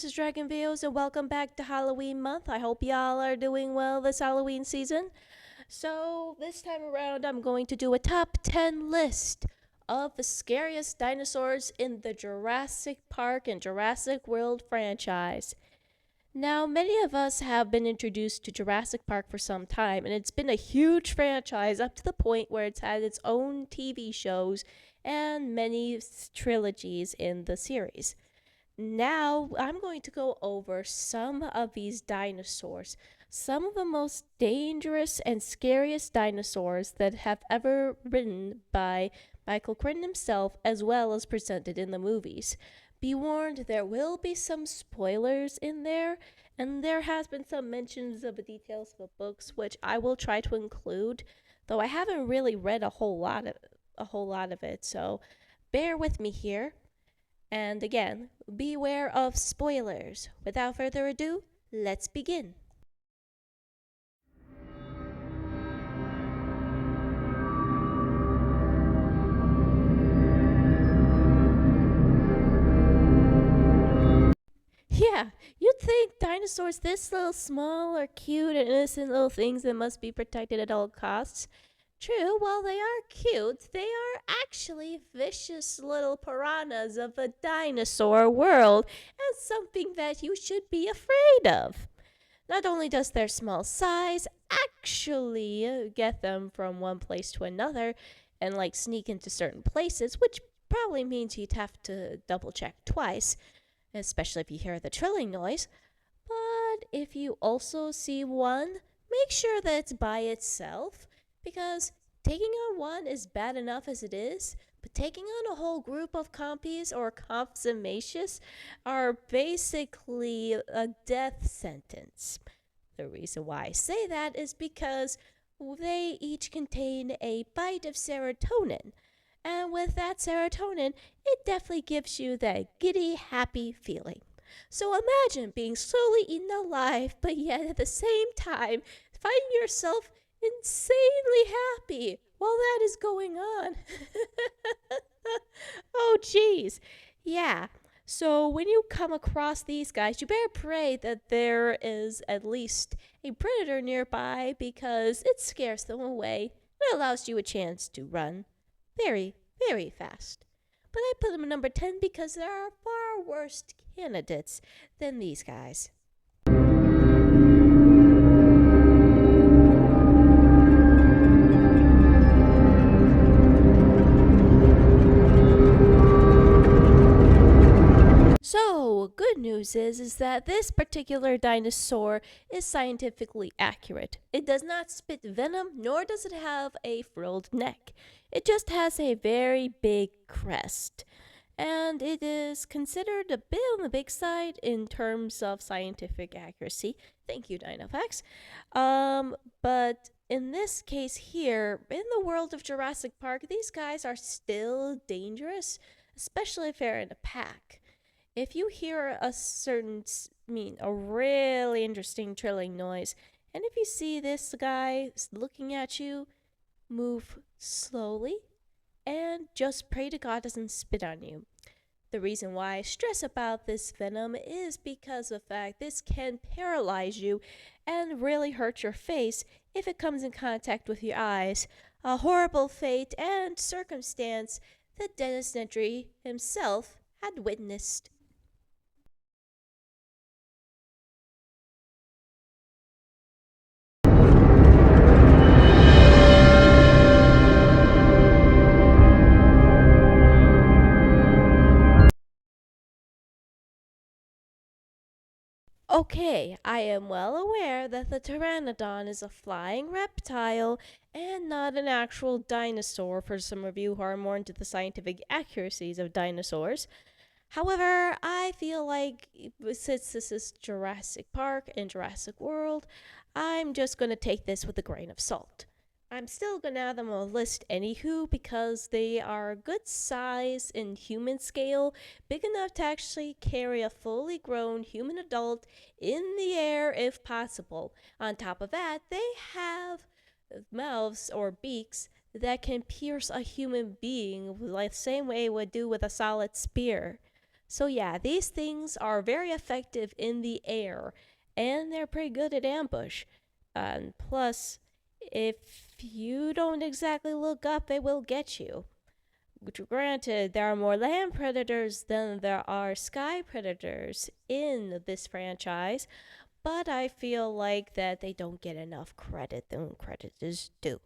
this is Dragon Views, and welcome back to Halloween month. I hope y'all are doing well this Halloween season. So, this time around, I'm going to do a top 10 list of the scariest dinosaurs in the Jurassic Park and Jurassic World franchise. Now, many of us have been introduced to Jurassic Park for some time, and it's been a huge franchise up to the point where it's had its own TV shows and many trilogies in the series. Now, I'm going to go over some of these dinosaurs, some of the most dangerous and scariest dinosaurs that have ever written by Michael Crichton himself, as well as presented in the movies. Be warned, there will be some spoilers in there, and there has been some mentions of the details of the books, which I will try to include, though I haven't really read a whole lot of it, so bear with me here. And again, beware of spoilers. Without further ado, let's begin. Yeah, you'd think dinosaurs this little small are cute and innocent little things that must be protected at all costs. True, while they are cute, they are actually vicious little piranhas of the dinosaur world and something that you should be afraid of. Not only does their small size actually get them from one place to another and like sneak into certain places, which probably means you'd have to double check twice, especially if you hear the trilling noise. But if you also see one, make sure that it's by itself, because taking on one is bad enough as it is, but taking on a whole group of compies or compsomatius are basically a death sentence. The reason why I say that is because they each contain a bite of serotonin. And with that serotonin, it definitely gives you that giddy, happy feeling. So imagine being slowly eaten alive, but yet at the same time finding yourself insanely happy while that is going on. Oh, geez. Yeah. So when you come across these guys, you better pray that there is at least a predator nearby, because it scares them away and allows you a chance to run very, very fast. But I put them at number 10 because there are far worse candidates than these guys. So, good news is that this particular dinosaur is scientifically accurate. It does not spit venom, nor does it have a frilled neck. It just has a very big crest. And it is considered a bit on the big side in terms of scientific accuracy. Thank you, Dinofax. But in this case here, in the world of Jurassic Park, these guys are still dangerous, especially if they're in a pack. If you hear a really interesting trilling noise, and if you see this guy looking at you, move slowly and just pray to God doesn't spit on you. The reason why I stress about this venom is because of the fact this can paralyze you and really hurt your face if it comes in contact with your eyes. A horrible fate and circumstance that Dennis Nedry himself had witnessed. Okay, I am well aware that the pteranodon is a flying reptile and not an actual dinosaur for some of you who are more into the scientific accuracies of dinosaurs. However, I feel like since this is Jurassic Park and Jurassic World, I'm just going to take this with a grain of salt. I'm still going to add them on a list anywho, because they are a good size in human scale, big enough to actually carry a fully grown human adult in the air if possible. On top of that, they have mouths or beaks that can pierce a human being like the same way it would do with a solid spear. So, yeah, these things are very effective in the air and they're pretty good at ambush. And plus, if you don't exactly look up, they will get you. Granted, there are more land predators than there are sky predators in this franchise, but I feel like that they don't get enough credit than credit is due.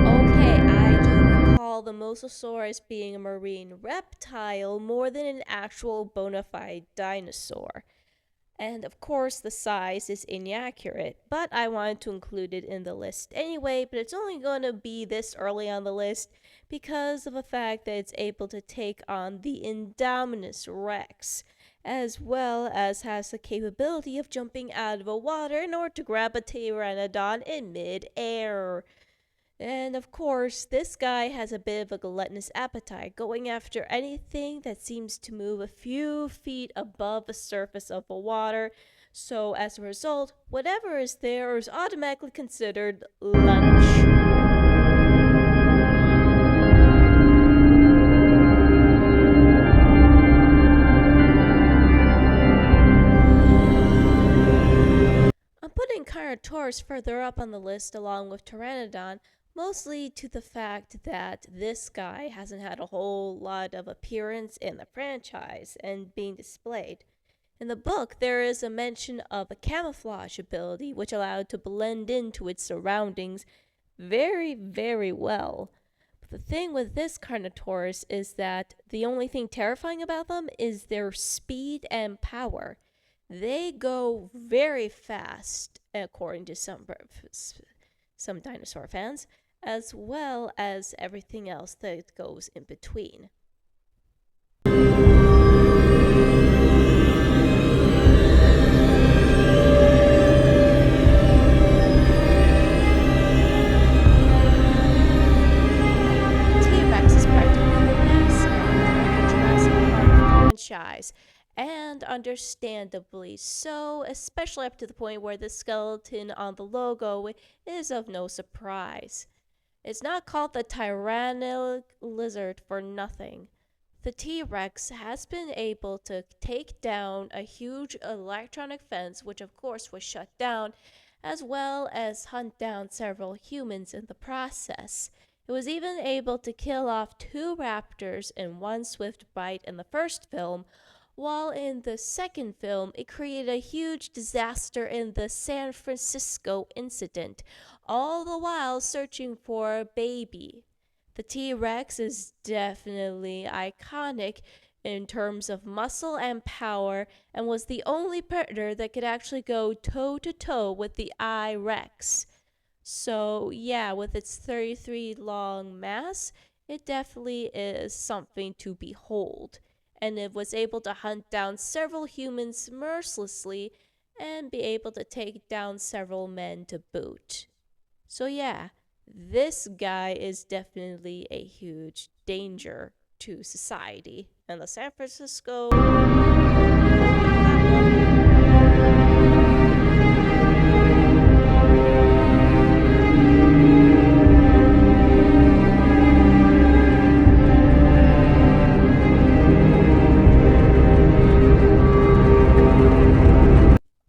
Okay, I do recall the Mosasaurus being a marine reptile more than an actual bona fide dinosaur. And of course, the size is inaccurate, but I wanted to include it in the list anyway. But it's only going to be this early on the list because of the fact that it's able to take on the Indominus Rex, as well as has the capability of jumping out of the water in order to grab a pteranodon in mid-air. And of course, this guy has a bit of a gluttonous appetite, going after anything that seems to move a few feet above the surface of the water. So, as a result, whatever is there is automatically considered lunch. I'm putting Carnotaurus further up on the list along with Pteranodon, mostly to the fact that this guy hasn't had a whole lot of appearance in the franchise and being displayed. In the book, there is a mention of a camouflage ability which allowed to blend into its surroundings very, very well. But the thing with this Carnotaurus is that the only thing terrifying about them is their speed and power. They go very fast, according to some dinosaur fans, as well as everything else that goes in between. T-Rex is practically the mascot of the Jurassic Park franchise, and understandably so, especially up to the point where the skeleton on the logo is of no surprise. It's not called the tyrannical lizard for nothing. The T Rex has been able to take down a huge electronic fence, which of course was shut down, as well as hunt down several humans in the process. It was even able to kill off two raptors in one swift bite in the first film, while in the second film, it created a huge disaster in the San Francisco incident, all the while searching for a baby. The T Rex is definitely iconic in terms of muscle and power, and was the only predator that could actually go toe to toe with the I Rex. So, yeah, with its 33 long mass, it definitely is something to behold. And it was able to hunt down several humans mercilessly and be able to take down several men to boot. So, yeah, this guy is definitely a huge danger to society. And the San Francisco.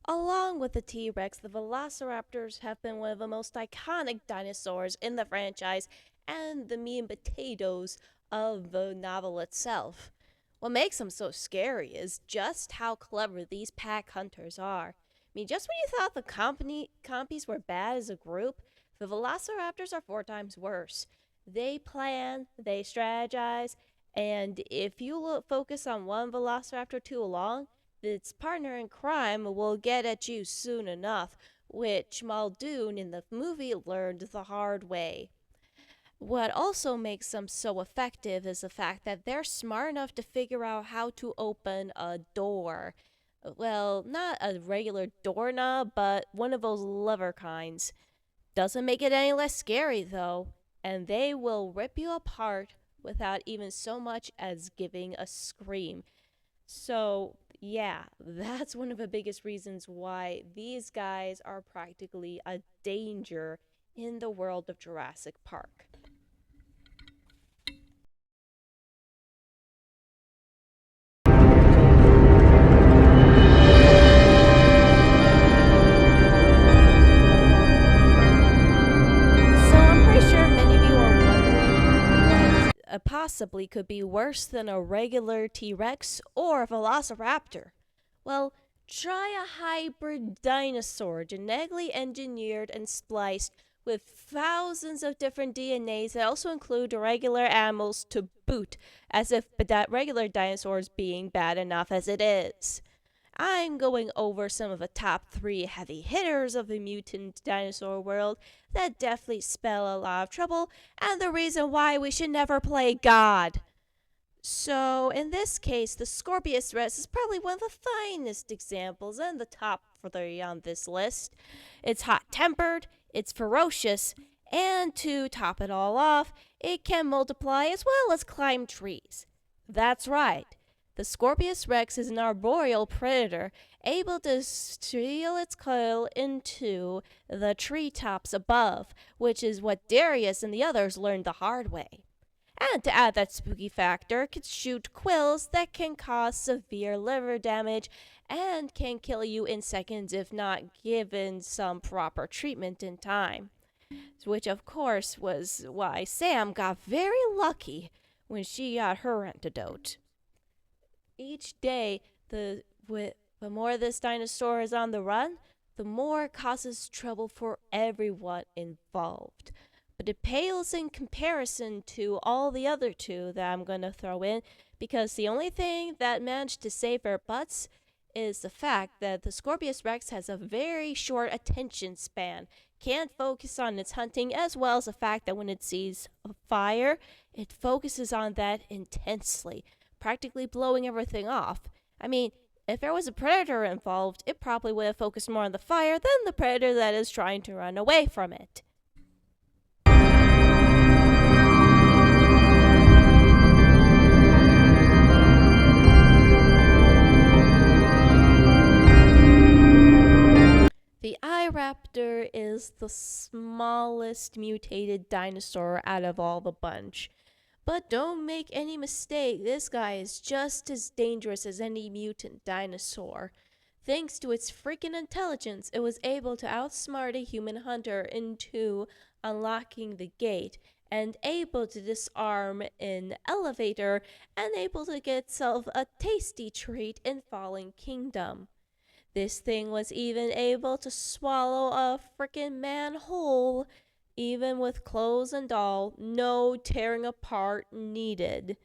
Along with the T Rex, the Velociraptors have been one of the most iconic dinosaurs in the franchise and the meat and potatoes of the novel itself. What makes them so scary is just how clever these pack hunters are. I mean, just when you thought the compies were bad as a group, the Velociraptors are four times worse. They plan, they strategize, and if you focus on one Velociraptor too long, its partner in crime will get at you soon enough, which Muldoon in the movie learned the hard way. What also makes them so effective is the fact that they're smart enough to figure out how to open a door. Well, not a regular doorknob, but one of those lever kinds. Doesn't make it any less scary, though, and they will rip you apart without even so much as giving a scream. So, Yeah, that's one of the biggest reasons why these guys are practically a danger in the world of Jurassic Park. So I'm pretty sure many of you are wondering what possibly could be worse than a regular T Rex or a velociraptor. Well, try a hybrid dinosaur genetically engineered and spliced with thousands of different DNAs that also include regular animals to boot, as if regular dinosaurs being bad enough as it is. I'm going over some of the top 3 heavy hitters of the mutant dinosaur world that definitely spell a lot of trouble, and the reason why we should never play God. So, in this case, the Scorpius Rex is probably one of the finest examples and the top 3 on this list. It's hot tempered, it's ferocious, and to top it all off, it can multiply as well as climb trees. That's right. The Scorpius Rex is an arboreal predator able to steal its coil into the treetops above, which is what Darius and the others learned the hard way. And to add that spooky factor, it can shoot quills that can cause severe liver damage and can kill you in seconds if not given some proper treatment in time. Which, of course, was why Sam got very lucky when she got her antidote. Each day, the more this dinosaur is on the run, the more it causes trouble for everyone involved. But it pales in comparison to all the other 2 that I'm going to throw in, because the only thing that managed to save their butts is the fact that the Scorpius Rex has a very short attention span, can't focus on its hunting, as well as the fact that when it sees a fire, it focuses on that intensely, practically blowing everything off. I mean, if there was a predator involved, it probably would have focused more on the fire than the predator that is trying to run away from it. The Iraptor is the smallest mutated dinosaur out of all the bunch. But don't make any mistake, this guy is just as dangerous as any mutant dinosaur. Thanks to its freaking intelligence, it was able to outsmart a human hunter into unlocking the gate and able to disarm an elevator and able to get itself a tasty treat in Fallen Kingdom. This thing was even able to swallow a frickin' man whole, even with clothes and all, no tearing apart needed.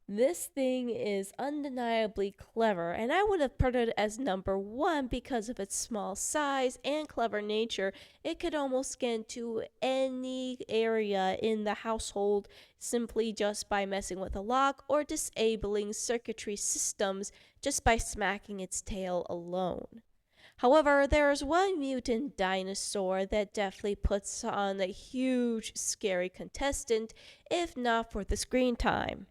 This thing is undeniably clever, and I would have put it as number 1 because of its small size and clever nature. It could almost get into any area in the household simply just by messing with a lock or disabling circuitry systems just by smacking its tail alone. However, there is one mutant dinosaur that definitely puts on a huge, scary contestant, if not for the screen time.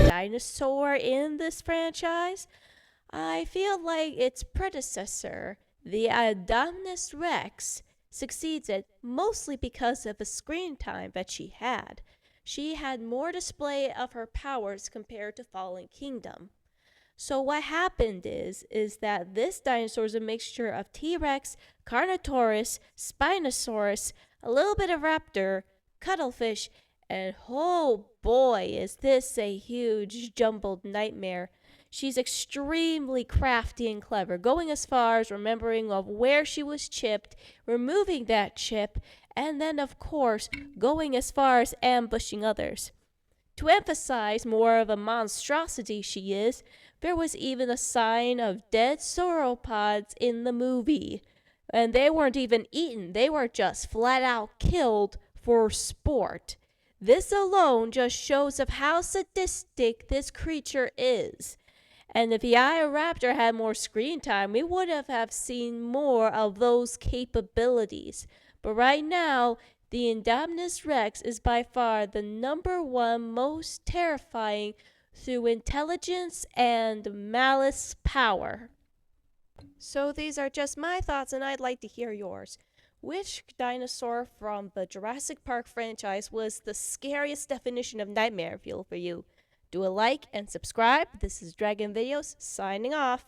Dinosaur in this franchise, I feel like its predecessor, the Adominus Rex, succeeded mostly because of the screen time that she had. She had more display of her powers compared to Fallen Kingdom. So what happened is that this dinosaur is a mixture of T-Rex, Carnotaurus, Spinosaurus, a little bit of raptor, cuttlefish, and oh boy, is this a huge jumbled nightmare. She's extremely crafty and clever, going as far as remembering of where she was chipped, removing that chip, and then of course going as far as ambushing others. To emphasize more of a monstrosity she is, there was even a sign of dead sauropods in the movie. And they weren't even eaten, they were just flat out killed for sport. This alone just shows of how sadistic this creature is. And if the Raptor had more screen time, we would have seen more of those capabilities. But right now, the Indominus Rex is by far the number one most terrifying through intelligence and malice power. So these are just my thoughts, and I'd like to hear yours. Which dinosaur from the Jurassic Park franchise was the scariest definition of nightmare fuel for you? Do a like and subscribe. This is Dragon Videos signing off.